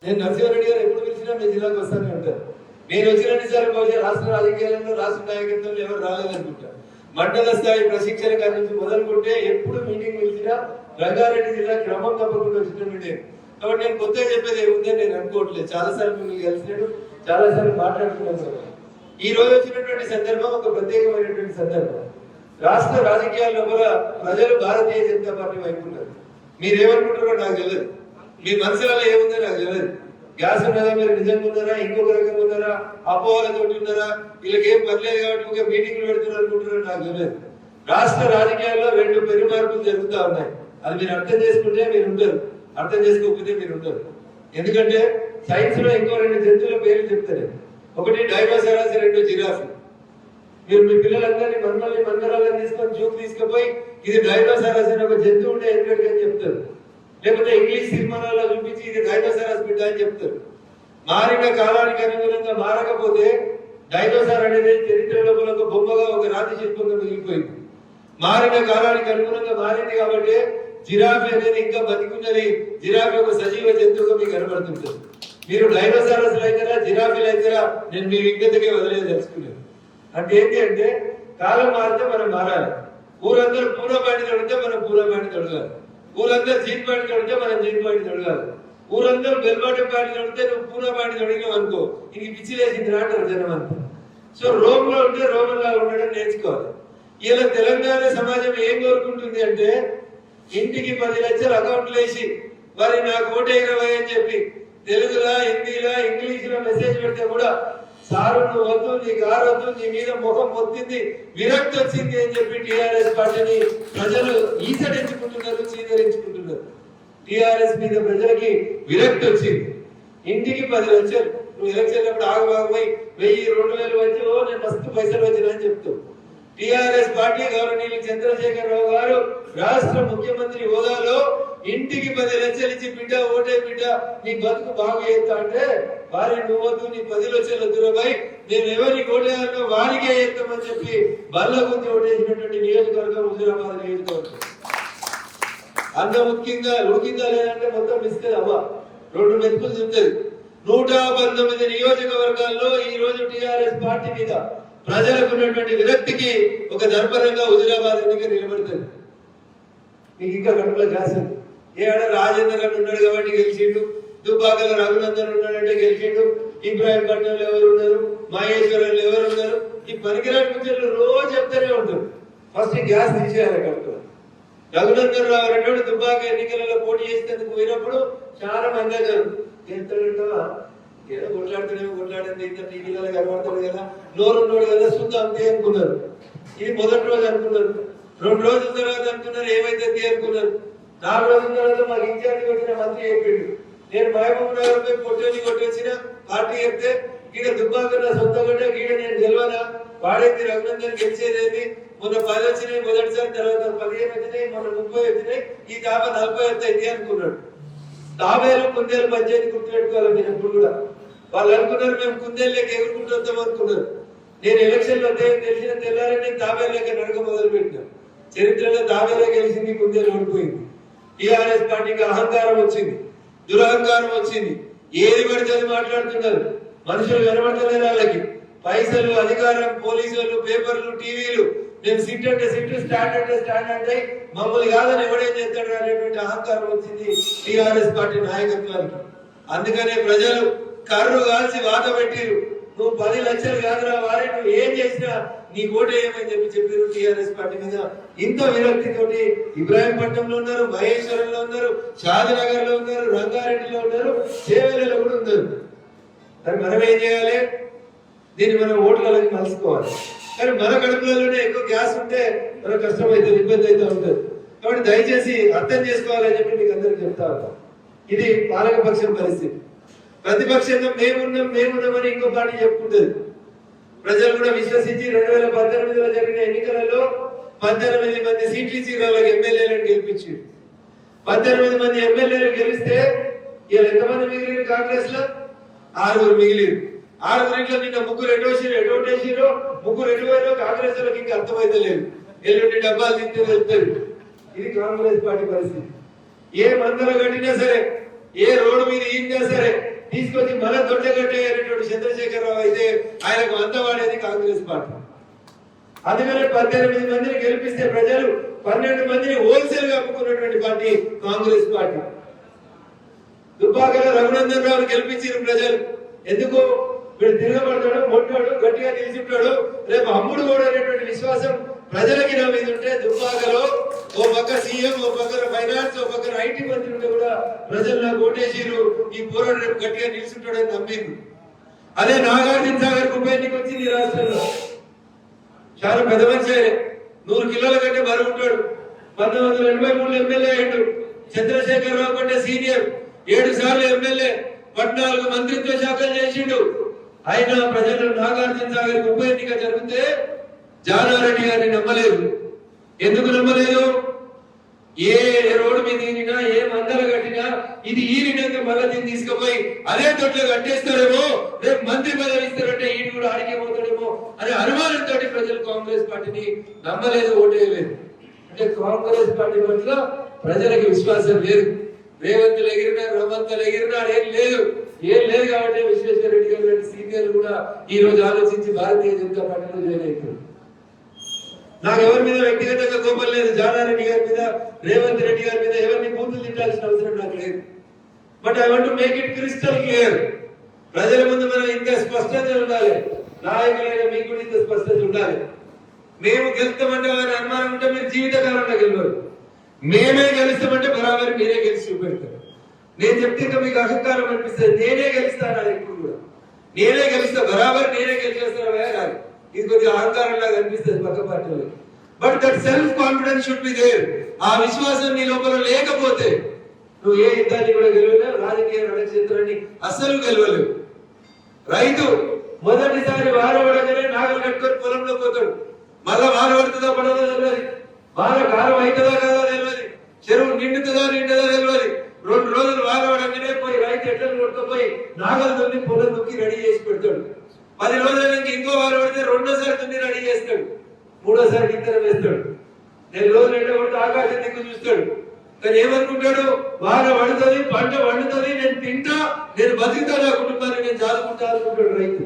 నేను నరసింహారెడ్డి గారు ఎప్పుడు పిలిచినా మీ జిల్లాకు వస్తానే ఉంటారు. నేను వచ్చినసారి బహుశా రాష్ట్ర రాజకీయాలలో రాష్ట్ర నాయకత్వంలో ఎవరు రాలేదనుకుంటా. మండల స్థాయి ప్రశిక్షణ కాడి నుంచి మొదలుకుంటే ఎప్పుడు మీటింగ్ పిలిచినా రంగారెడ్డి జిల్లా క్రమం తప్పకుండా వచ్చినట్టు. కాబట్టి నేను కొత్తగా చెప్పేది ఏముందని నేను అనుకోవట్లేదు. చాలాసార్లు మిమ్మల్ని కలిసినాడు, చాలాసార్లు మాట్లాడుతున్నాను. ఈ రోజు వచ్చినటువంటి సందర్భం ఒక ప్రత్యేకమైనటువంటి సందర్భం. రాష్ట్ర రాజకీయాల లోపల ప్రజలు భారతీయ జనతా పార్టీ వైపు ఉన్నారు. మీరేమనుకుంటారో నాకు తెలియదు, మీ మనసులలో ఏముందో నాకు తెలియదు. గ్యాస్ ఉన్నదా, మీరు నిజంగా ఉన్నారా, ఇంకొక రకంగా ఉన్నారా, అపోహలతో ఉన్నారా, వీళ్ళకి ఏం పర్లేదు కాబట్టి ఒక మీటింగ్లు పెడుతున్నారు అనుకుంటున్నారో నాకు తెలియదు. రాష్ట్ర రాజకీయాల్లో రెండు పెరుమార్పులు జరుగుతూ ఉన్నాయి. అది మీరు అర్థం చేసుకుంటే మీరు ఉంటారు, అర్థం చేసుకోకపోతే మీరు ఉంటారు. ఎందుకంటే సైన్స్ లో ఇంకో రెండు జంతువుల పేర్లు చెప్తారు. ఒకటి డైనోసారస్, రెండు జిరాఫీ. మీరు మీ పిల్లలందరినీ మందరాలను తీసుకొని జూకు తీసుకుపోయి ఇది డైనోసారస్ అని ఒక జంతువు ఉండే ఎందుకంటే అని చెప్తారు. లేకపోతే ఇంగ్లీష్ సినిమాలలో చూపించి ఇది డైనోసారస్ బిడ్డ అని చెప్తారు. మారిన కాలానికి అనుగుణంగా మారకపోతే డైనోసార్ అనేది చరిత్ర లోపల ఒక బొమ్మగా, ఒక రాతి శిల్పంగా మిగిలిపోయింది. మారిన కాలానికి అనుగుణంగా మారింది కాబట్టి జిరాఫీ అనేది ఇంకా బతికున్నది. జిరాఫీ ఒక సజీవ జంతువుగా మీకు కనబడుతుంటుంది. మీరు డైనోసారస్ అయితేరా, జిరాఫీలు అయితేరా, నేను మీ విజ్ఞతకే వదిలేదు తెలుసుకున్నాను. అంటే ఏంటి అంటే కాలం మారితే మనం మారాలి. ఊరందరూ పూర్వ పాయింట్ తొడిగితే మనం పూర్వ పాయింట్ తొడగాలి. ఊరందరూ జీన్ పాయింట్ తొడిగితే మనం జీన్ పాయింట్ తొడగాలి. ఊరందరూ బెల్బాటం పాయింట్ తొడిగితే నువ్వు పూర్వ పాయింట్ తొడిగినావు అనుకో, ఇది పిచ్చిలేసింది అంటారు జనం అంతా. సో రోమ్ లో ఉంటే రోమన్లా ఉండడం నేర్చుకోవాలి. ఇలా తెలంగాణ సమాజం ఏం కోరుకుంటుంది అంటే ఇంటికి 10 లక్షలు అకౌంట్లు వేసి మరి నాకు ఓటే 20 అని చెప్పి తెలుగులా, హిందీలా, ఇంగ్లీష్లో మెసేజ్ పెడితే కూడా సారు నువ్వు వద్దు, నీ కారు వద్దు, నీ మీద ముఖం పొత్తింది, విరక్తి వచ్చింది అని చెప్పి టీఆర్ఎస్ పార్టీని ప్రజలు ఈసడించుకుంటున్నారు, చీదరించుకుంటున్నారు. టీఆర్ఎస్ మీద ప్రజలకి విరక్తి వచ్చింది. ఇంటికి 10 లక్షలు నువ్వు ఎలక్షన్ అప్పుడు ఆగబాగపోయి 1000, 2000 వచ్చి ఓ నేను మస్తు పైసలు వచ్చినా అని చెప్తావు. టీఆర్ఎస్ పార్టీ గౌరవనీయులు చంద్రశేఖరరావు గారు రాష్ట్ర ముఖ్యమంత్రి హోదాలో ఇంటికి 10 లక్షలు ఇచ్చి బిడ్డ ఓటే బిడ్డ నీ బతుకు బాగు చేస్తా అంటే వారి నువ్వద్దు, నీ 10 లక్షలు వద్దురాబాయ్, నేను ఎవరికి ఓటేయాలో వారికే చేస్తామని చెప్పి బల్ల గురించి ఓటేసినటువంటి నియోజకవర్గం హుజూరాబాద్ నియోజకవర్గం. అంత ముఖ్యంగా ఉడికిందా లేదంటే మొత్తం మిస్తే అవ్వ 2 మెతుకులు చెప్తుంది. 119 నియోజకవర్గాల్లో ఈ రోజు టీఆర్ఎస్ పార్టీ మీద ప్రజలకు ఉన్నటువంటి విరక్తికి ఒక దర్పరంగా హుజూరాబాద్ ఎన్నిక నిలబడుతుంది. మీకు ఇంకా కడుపులో కాసింది. ఏడ రాజేందర్ అని ఉన్నాడు కాబట్టి గెలిచిండు, దుబ్బాకల రఘునందన్ ఉన్నాడంటే గెలిచిండు, ఇబ్రాహీంపట్నంలో ఎవరు ఉన్నారు, మహేశ్వరంలో ఎవరు ఉన్నారు, ఈ పనికిరాని ముచ్చట్లు రోజు చెప్తూనే ఉంటారు. ఫస్ట్ గ్యాస్ తీసేయాలి కడుపులో. రఘునందన్ రావు రెండోడు దుబ్బాక ఎన్నికలలో పోటీ చేసేందుకు పోయినప్పుడు చాలా మంది గెలుతాడంటావా, ఏదో కొట్లాడుతుండే ఇంత టీవీలలో కనబడతాడు కదా, నోరు ఉన్నాడు కదా చూద్దాం అంతే అనుకున్నారు. ఇది మొదటి రోజు అనుకున్నారు. 2 రోజుల తర్వాత అనుకున్నారు ఏమైతే అనుకున్నారు. 4 రోజుల తర్వాత మాకు ఇన్ఛార్జ్ వచ్చిన మంత్రి చెప్పిండు, నేను మహబూబ్ నగర్ పోయి పొట్టేని కొట్టేసిన పార్టీ చెప్తే ఈడ దుబ్బాకన్నా సొంత కొట్టే ఈడ నేను గెలవనా, వాడైతే రఘునందన్ గెలిచేదేది, మొన్న 10 వచ్చినాయి మొదటిసారి, తర్వాత 15 వచ్చినాయి, మొన్న 30 వచ్చినాయి, ఈ దాబ 40 వస్తాయి అనుకున్నాడు. తాబేలు కుందేలు పంచాయతీ గుర్తుపెట్టుకోవాలి మీరు ఎప్పుడు కూడా. వాళ్ళు అనుకున్నారు మేము కుందేళ్ళకి ఎగురుకుంటూ వద్దాం అనుకున్నారు. నేను ఎలక్షన్లు వద్దాయని తెలిసిన తెల్లారే నేను తాబేళ్ళకి నడక మొదలు పెట్టినాను. చరిత్రలో తాబేలే గెలిచింది, కుందేలు ఓడిపోయింది. టీఆర్ఎస్ పార్టీకి అహంకారం వచ్చింది, దురహంకారం వచ్చింది. ఏది పడితే అది మాట్లాడుతున్నారు. మనుషులు వినబడతలేరు వాళ్ళకి. పైసలు, అధికారం, పోలీసులు, పేపర్లు, టీవీలు, నేను సిట్ అంటే సిట్, స్టాండ్ అంటే స్టాండ్ అంటే మమ్మల్ని కాదని ఎవడేం చేస్తాడు అనేటువంటి అహంకారం వచ్చింది టీఆర్ఎస్ పార్టీ నాయకత్వానికి. అందుకనే ప్రజలు కర్రు కాల్చి వాత పెట్టిరు, నువ్వు 10 లక్షలు కాదురా వారి, నువ్వు ఏం చేసినా నీ ఓటు ఏమని చెప్పారు టీఆర్ఎస్ పార్టీ మీద. ఇంత విరక్తితోటి ఇబ్రాహీంపట్నంలో ఉన్నారు, మహేశ్వరంలో ఉన్నారు, షాద్నగర్ లో ఉన్నారు, రంగారెడ్డిలో ఉన్నారు, చేవెలలో కూడా ఉన్నారు. మరి మనం ఏం చేయాలి? దీన్ని మనం ఓట్లలోకి మలుసుకోవాలి. కానీ మన కడుపులలోనే ఎక్కువ గ్యాస్ ఉంటే మనకు కష్టం అవుతుంది, ఇబ్బంది అయితే ఉంటుంది. కాబట్టి దయచేసి అర్థం చేసుకోవాలని చెప్పి మీకు అందరికి చెప్తా ఉంటాం. ఇది పాలకపక్షం పరిస్థితి. ప్రతిపక్షంగా మేమున్నామని ఇంకో పార్టీ చెప్పుకుంటుంది. ప్రజలు కూడా విశ్వసించి 2018లో జరిగిన ఎన్నికలలో 18 మంది సీట్లు ఇచ్చి వాళ్ళకి ఎమ్మెల్యేలను గెలిపించారు. 18 మంది ఎమ్మెల్యేలు గెలిస్తే ఇలా ఎంతమంది మిగిలిరు? కాంగ్రెస్ లో 6 మిగిలిరు. 6 నిన్న 3 ఎటోటేసిరో 3 ఎటువైరో కాంగ్రెస్ వాళ్ళకి ఇంకా అర్థమైతే లేదు. ఎల్లుండి డబ్బాలు తింటే వెళ్తారు. ఇది కాంగ్రెస్ పార్టీ పరిస్థితి. ఏ మందర కట్టినా సరే ఏ రోడ్డు మీద ఈయన సరే తీసుకొచ్చి మన దొడ్డగట్టేటువంటి చంద్రశేఖరరావు అయితే ఆయనకు అంతవాడేది కాంగ్రెస్ పార్టీ. అందుకనే 18 మందిని గెలిపిస్తే ప్రజలు 12 మందిని హోల్సేల్ గా అమ్ముకున్నటువంటి పార్టీ కాంగ్రెస్ పార్టీ. దుబ్బాకలో రఘునందన్ రావుని గెలిపించారు ప్రజలు. ఎందుకు? వీడు తిరగబడతాడు, మొట్టాడు, గట్టిగా నిలిచిఉంటాడు, రేపు అమ్ముడు కూడా అనేటువంటి విశ్వాసం ప్రజలకి నా మీద ఉంటే దుబ్బాకలో ఓ పక్క సీఎం, ఓ పక్కన ఫైనాన్స్, ఓ పక్కన ఐటీ మంత్రి ఉంటే కూడా ప్రజలు నాకు ఓటేసిరు, ఈ పోరాడు రేపు గట్టిగా నిలిచుంటాడని నమ్మింది. అదే నాగార్జున సాగర్ ఉప ఎన్నిక వచ్చింది ఈ రాష్ట్రంలో. చాలా పెద్ద మనిషి ఆయన, 100 కిలోల కంటే బరువు ఉంటాడు. 1983 ఎమ్మెల్యే అయ్యాడు. చంద్రశేఖరరావు కంటే సీనియర్, 7 సార్లు ఎమ్మెల్యే, 14 మంత్రిత్వ శాఖలు చేసిండు. అయినా ప్రజలు నాగార్జున సాగర్ ఉప ఎన్నిక జరిగితే జానారెడ్డి గారిని నమ్మలేదు. ఎందుకు నమ్మలేదు? ఏ రోడ్డు మీద ఈనినా, ఏ మందలు కట్టినా ఇది ఈనినాక మళ్ళీ దీన్ని తీసుకుపోయి అదే తొట్లో కట్టేస్తారేమో, రేపు మంత్రి పదవి ఇస్తారంటే ఈయన కూడా ఆడికే పోతాడేమో అనే అనుమానంతో ప్రజలు కాంగ్రెస్ పార్టీని నమ్మలేదు, ఓటేయలేదు. అంటే కాంగ్రెస్ పార్టీ పట్ల ప్రజలకు విశ్వాసం లేదు. రేవంతులు ఎగిరినా, రమంతలు ఎగిరినా ఏం లేదు కాబట్టి విశ్వేశ్వర రెడ్డి గారు లాంటి సీనియర్లు కూడా ఈ రోజు ఆలోచించి భారతీయ జనతా పార్టీలో జాయిన్ అవుతారు. నాకు ఎవరి మీద వ్యక్తిగతంగా కోపం లేదు. జానారెడ్డి గారి మీద, రేవంత్ రెడ్డి గారి మీద ఎవరిని బూతులు తిట్టాల్సిన అవసరం నాకు లేదు. But I want to make it crystal clear. ప్రజల ముందు మనం ఇంత స్పష్టత ఉండాలి, నాయకులైన మీకు కూడా ఇంత స్పష్టత ఉండాలి. మేము గెలుస్తామంటే వారి అనుమానం ఉంటే మీరు జీవితకాలంలో గెలవరు. మేమే గెలుస్తామంటే బరాబరి మీరే గెలిచి చూపెడతారు. నేను చెప్తే ఇంకా మీకు అహంకారం అనిపిస్తుంది. నేనే గెలుస్తాను అది ఇప్పుడు కూడా, నేనే గెలుస్తా, బరాబర్ నేనే గెలిచేస్తాను కాదు. ఇది కొద్దిగా అహంకారం లాగా అనిపిస్తుంది పక్క పార్టీలో. But that self confidence should be there. ఆ విశ్వాసం నీ లోపల లేకపోతే నువ్వు ఏ యుద్ధాన్ని కూడా గెలవలేవు, రాజకీయ రణక్షేత్రాన్ని అస్సలు గెలవలేవు. రైతు మొదటిసారి వారపడగానే నాగలు కట్టుకొని పొలంలో పోతాడు. మళ్ళా వార పడుతుందా పడదో తెలియదు, వార కాలం అవుతుందా కదా తెలియదు, చెరువు నిండుతుందా తెలియదు. 2 రోజులు వారపడగానే పోయి రైతు ఎట్లను కొట్టుకుపోయి నాగలు దున్ని పొలం దుక్కి రెడీ చేసి పెడతాడు. 10 రోజులకి ఇంకో వారం పడితే 2వ దున్ని రెడీ చేస్తాడు, 3వసారి గింతరం వేస్తాడు. 4 రోజులు ఎండ కొడితే ఆకాశం దిక్కు చూస్తాడు. కానీ ఏమనుకుంటాడు? వాన పడుతుంది, పంట పండుతుంది, నేను తింటా, నేను బతుకుతా, నా కుటుంబాన్ని నేను చాలుకుంటా అనుకుంటాడు రైతు.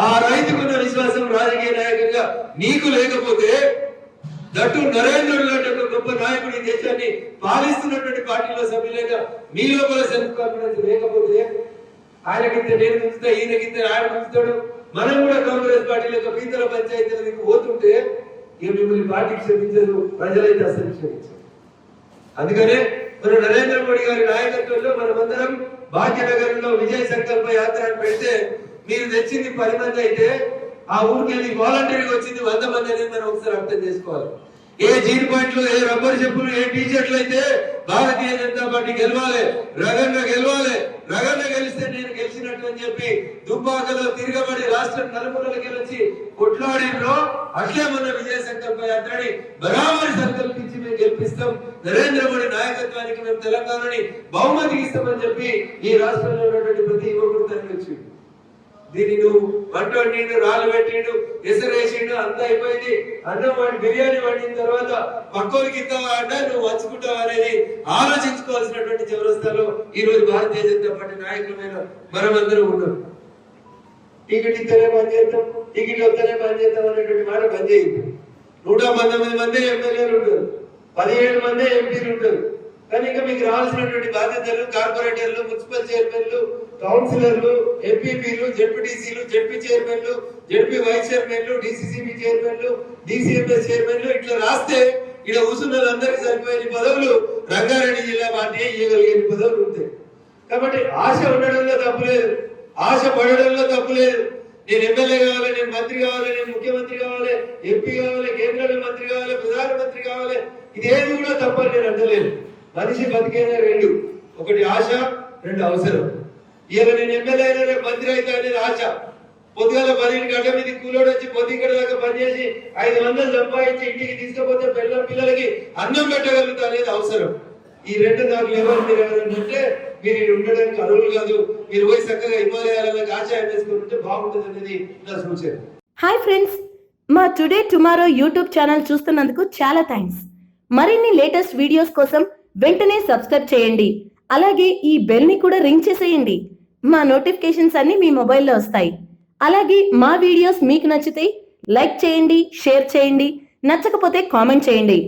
ఆ రైతుకున్న విశ్వాసం రాజకీయ నాయకుడిగా నీకు లేకపోతే, దట్టు నరేంద్రుడు లాంటి ఒక గొప్ప నాయకుడు ఈ దేశాన్ని పాలిస్తున్నటువంటి పార్టీలో సభ్యులేగా మీ లోపల సెల్ఫ్ కాన్ఫిడెన్స్ లేకపోతే, ఆయనకింత నేను ఉంచుతా, ఈయనకింత ఆయన ఉంచుతాడు, మనం కూడా కాంగ్రెస్ పార్టీలో పీతల పంచాయతీలకు పోతుంటే ఇక మిమ్మల్ని పార్టీకి క్షమించదు, ప్రజలైతే అసలు క్షమించరు. అందుకనే మన నరేంద్ర మోడీ గారి నాయకత్వంలో మనమందరం భాగ్యనగరంలో విజయ సంకల్ప యాత్ర పెడితే మీరు తెచ్చింది 10 మంది అయితే ఆ ఊరికి వెళ్ళి వాలంటీర్గా వచ్చింది 100 మంది అనేది మనం ఒకసారి అర్థం చేసుకోవాలి. ఏ జీన్ పాయింట్లు, ఏ రబ్బర్ చెప్పులు, ఏ టీ షర్ట్లు అయితే భారతీయ జనతా పార్టీ గెలవాలి, రగన్న గెలవాలి, రగన్న గెలిస్తే నేను గెలిచినట్టు అని చెప్పి దుబ్బాకలో తిరగబడి రాష్ట్రం నలుమూలకి వచ్చి కొట్లాడిలో అట్లే మన విజయ సంకల్ప యాత్రని బరాబరి సంకల్పించి మేము గెలిపిస్తాం. నరేంద్ర మోడీ నాయకత్వానికి మేము తెలంగాణని బహుమతికి ఇస్తామని చెప్పి ఈ రాష్ట్రంలో ఉన్నటువంటి ప్రతి యువకుడు తరలించి దీన్ని నువ్వు వంట వండిండు, రాళ్ళు పెట్టిండు, ఎసరేసిండు, అంతా అయిపోయింది. అన్నం వాడి బిర్యానీ వండిన తర్వాత పక్కోరికి ఇస్తావా అంటే నువ్వు వంచుకుంటావా అనేది ఆలోచించుకోవాల్సినటువంటి చౌరస్తాలో ఈ రోజు భారతీయ జనతా పార్టీ నాయకులమైన మనమందరం ఉన్నాం. టికెట్ ఇస్తేనే పనిచేస్తాం, టికెట్ వస్తేనే పనిచేస్తాం అనేటువంటి మాట బంద్ చేయింది. 119 మంది ఎమ్మెల్యేలు ఉంటారు, 17 మంది ఎంపీలు ఉంటారు. కానీ ఇంకా మీకు రావాల్సినటువంటి బాధ్యతలు కార్పొరేటర్లు, మున్సిపల్ చైర్మన్లు, కౌన్సిలర్లు, ఎంపీపీలు, జెడ్పీటీసీలు, జెడ్పీ చైర్మన్లు, జెడ్పీ వైస్ చైర్మన్లు, డిసిసిబి చైర్మన్లు, డిసిఎంఎస్ చైర్మన్లు ఇట్లా రాస్తే ఇక్కడ కూర్చున్న అందరికి సరిపోయే పదవులు రంగారెడ్డి జిల్లా పార్టీ ఇవ్వగలిగే పదవులు ఉంటాయి. కాబట్టి ఆశ ఉండడంలో తప్పులేదు, ఆశ పడడంలో తప్పులేదు. నేను ఎమ్మెల్యే కావాలి, నేను మంత్రి కావాలి, నేను ముఖ్యమంత్రి కావాలి, ఎంపీ కావాలి, కేంద్రంలో మంత్రి కావాలి, ప్రధానమంత్రి కావాలి, ఇదేది కూడా తప్పని నేను అంటలేదు. మనిషి బతికేదే 2, ఒకటి ఆశ, 2 అవసరం. ఇవాళ నేను ఎమ్మెల్యే అయినా రేపు మంత్రి అయితే అనేది ఆశ. పొద్దుగాల 10 గంటల మీద కూలోడు వచ్చి పొద్దుగడ దాకా పనిచేసి 500 సంపాదించి ఇంటికి తీసుకుపోతే పిల్లలకి అన్నం పెట్టగలుగుతా అనేది అవసరం. ఈ 2 నాకు ఎవరు మీరు ఎవరంటే మీరు ఉండడానికి అర్హులు కాదు, మీరు పోయి చక్కగా హిమాలయాలకు ఆశయం వేసుకుంటే బాగుంటుంది అనేది నా సూచన. హాయ్ ఫ్రెండ్స్, మా టుడే టుమారో యూట్యూబ్ ఛానల్ చూస్తున్నందుకు చాలా థ్యాంక్స్. మరిన్ని లేటెస్ట్ వీడియోస్ కోసం వెంటనే సబ్స్క్రైబ్ చేయండి. అలాగే ఈ బెల్ని కూడా రింగ్ చేసేయండి. మా నోటిఫికేషన్స్ అన్ని మీ మొబైల్లో వస్తాయి. అలాగే మా వీడియోస్ మీకు నచ్చితే లైక్ చేయండి, షేర్ చేయండి, నచ్చకపోతే కామెంట్ చేయండి.